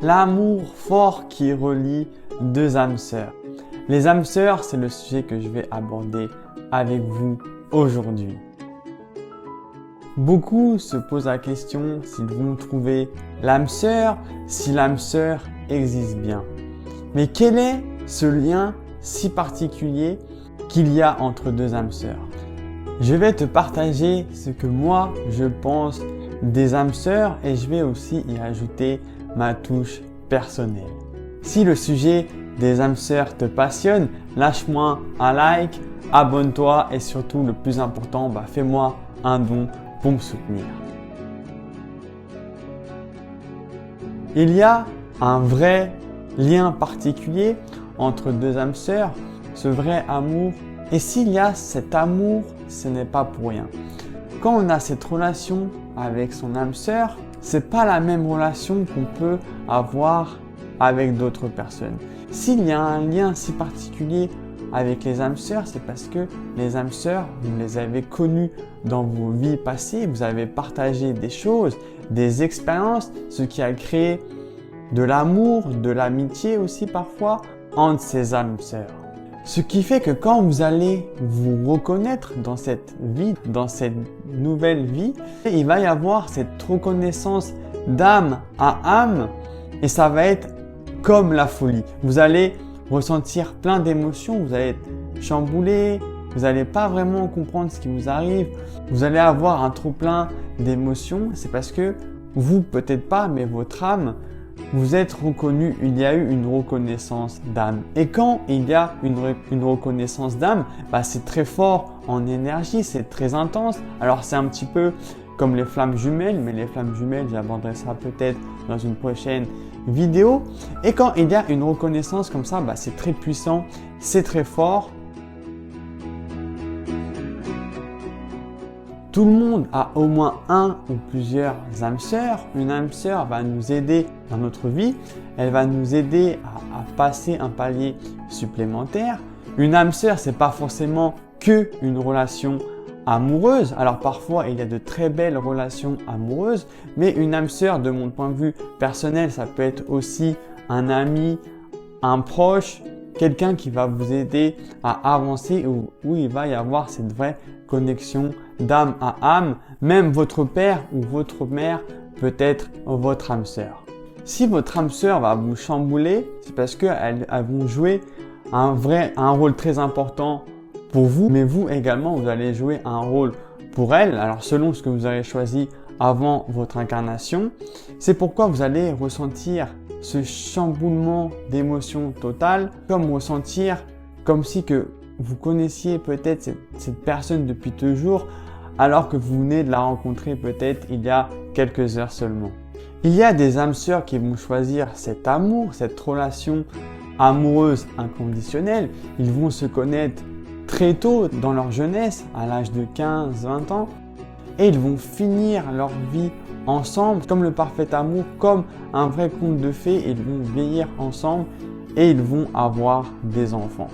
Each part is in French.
l'amour fort qui relie deux âmes sœurs. Les âmes sœurs, c'est le sujet que je vais aborder avec vous aujourd'hui. Beaucoup se posent la question s'ils vont trouver l'âme sœur, si l'âme sœur existe bien. Mais quel est ce lien si particulier qu'il y a entre deux âmes sœurs? Je vais te partager ce que moi je pense des âmes sœurs et je vais aussi y ajouter ma touche personnelle. Si le sujet des âmes sœurs te passionne, lâche-moi un like, abonne-toi et surtout le plus important, fais-moi un don pour me soutenir. Il y a un vrai lien particulier entre deux âmes sœurs, ce vrai amour. Et s'il y a cet amour, ce n'est pas pour rien. Quand on a cette relation avec son âme sœur, c'est pas la même relation qu'on peut avoir avec d'autres personnes. S'il y a un lien si particulier avec les âmes sœurs, c'est parce que les âmes sœurs, vous les avez connues dans vos vies passées, vous avez partagé des choses, des expériences, ce qui a créé de l'amour, de l'amitié aussi parfois entre ces âmes sœurs. Ce qui fait que quand vous allez vous reconnaître dans cette vie, dans cette nouvelle vie, il va y avoir cette reconnaissance d'âme à âme et ça va être comme la folie. Vous allez ressentir plein d'émotions, vous allez être chamboulé, vous n'allez pas vraiment comprendre ce qui vous arrive, vous allez avoir un trop plein d'émotions. C'est parce que vous, peut-être pas, mais votre âme, vous êtes reconnu, il y a eu une reconnaissance d'âme. Et quand il y a une reconnaissance d'âme, c'est très fort en énergie, c'est très intense. Alors c'est un petit peu comme les flammes jumelles, mais les flammes jumelles, j'aborderai ça peut-être dans une prochaine vidéo. Et quand il y a une reconnaissance comme ça, c'est très puissant, c'est très fort. Tout le monde a au moins un ou plusieurs âmes sœurs. Une âme sœur va nous aider dans notre vie. Elle va nous aider à passer un palier supplémentaire. Une âme sœur, c'est pas forcément que une relation amoureuse. Alors parfois, il y a de très belles relations amoureuses, mais une âme sœur, de mon point de vue personnel, ça peut être aussi un ami, un proche, quelqu'un qui va vous aider à avancer où il va y avoir cette vraie connexion d'âme à âme. Même votre père ou votre mère peut être votre âme sœur. Si votre âme sœur va vous chambouler, c'est parce qu'elles vont jouer un rôle très important pour vous, mais vous également, vous allez jouer un rôle pour elle. Alors selon ce que vous avez choisi avant votre incarnation, c'est pourquoi vous allez ressentir ce chamboulement d'émotions totales, comme si que vous connaissiez peut-être cette personne depuis toujours, alors que vous venez de la rencontrer peut-être il y a quelques heures seulement. Il y a des âmes sœurs qui vont choisir cet amour, cette relation amoureuse inconditionnelle. Ils vont se connaître très tôt dans leur jeunesse, à l'âge de 15-20 ans, et ils vont finir leur vie ensemble, comme le parfait amour, comme un vrai conte de fées. Ils vont vieillir ensemble et ils vont avoir des enfants.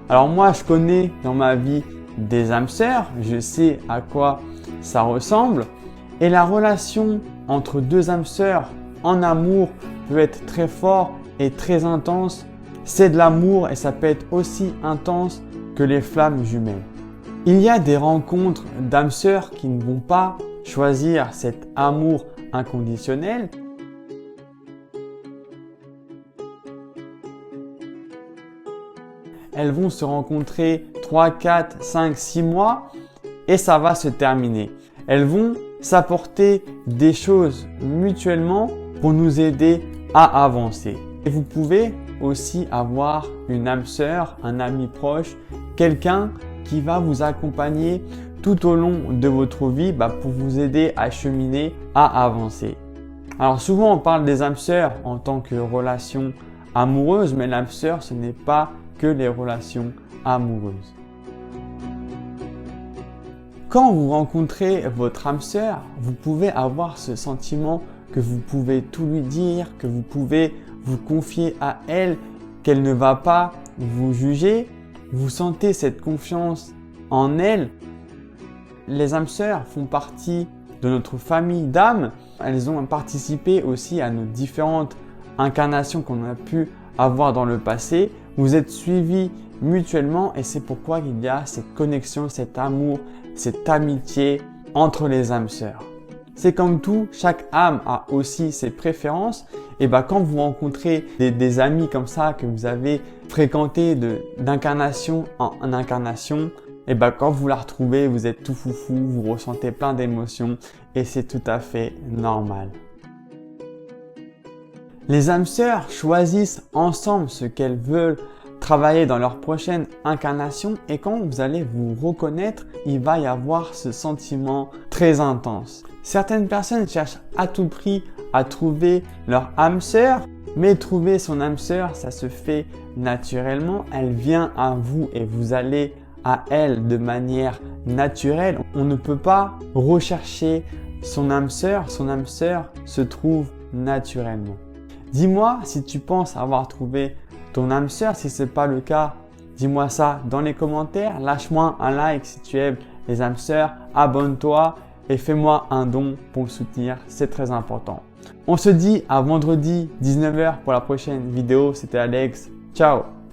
Alors moi, je connais dans ma vie des âmes sœurs, je sais à quoi ça ressemble. Et la relation entre deux âmes sœurs en amour peut être très fort et très intense. C'est de l'amour et ça peut être aussi intense que les flammes jumelles. Il y a des rencontres d'âmes sœurs qui ne vont pas choisir cet amour inconditionnel. Elles vont se rencontrer 3, 4, 5, 6 mois et ça va se terminer. Elles vont s'apporter des choses mutuellement pour nous aider à avancer. Et vous pouvez aussi avoir une âme sœur, un ami proche, quelqu'un qui va vous accompagner tout au long de votre vie pour vous aider à cheminer, à avancer. Alors souvent on parle des âmes sœurs en tant que relation amoureuse, mais l'âme sœur ce n'est pas que les relations amoureuses. Quand vous rencontrez votre âme sœur, vous pouvez avoir ce sentiment que vous pouvez tout lui dire, que vous pouvez vous confier à elle, qu'elle ne va pas vous juger. Vous sentez cette confiance en elle. Les âmes sœurs font partie de notre famille d'âmes. Elles ont participé aussi à nos différentes incarnations qu'on a pu avoir dans le passé. Vous êtes suivis mutuellement et c'est pourquoi il y a cette connexion, cet amour, cette amitié entre les âmes sœurs. C'est comme tout, chaque âme a aussi ses préférences. Et quand vous rencontrez des amis comme ça que vous avez fréquentés d'incarnation en incarnation, quand vous la retrouvez, vous êtes tout foufou, vous ressentez plein d'émotions et c'est tout à fait normal. Les âmes sœurs choisissent ensemble ce qu'elles veulent travailler dans leur prochaine incarnation et quand vous allez vous reconnaître, il va y avoir ce sentiment très intense. Certaines personnes cherchent à tout prix à trouver leur âme sœur, mais trouver son âme sœur, ça se fait naturellement. Elle vient à vous et vous allez à elle de manière naturelle. On ne peut pas rechercher son âme sœur se trouve naturellement. Dis-moi si tu penses avoir trouvé ton âme sœur. Si ce n'est pas le cas, dis-moi ça dans les commentaires. Lâche-moi un like si tu aimes les âmes sœurs. Abonne-toi et fais-moi un don pour me soutenir. C'est très important. On se dit à vendredi 19h pour la prochaine vidéo. C'était Alex. Ciao!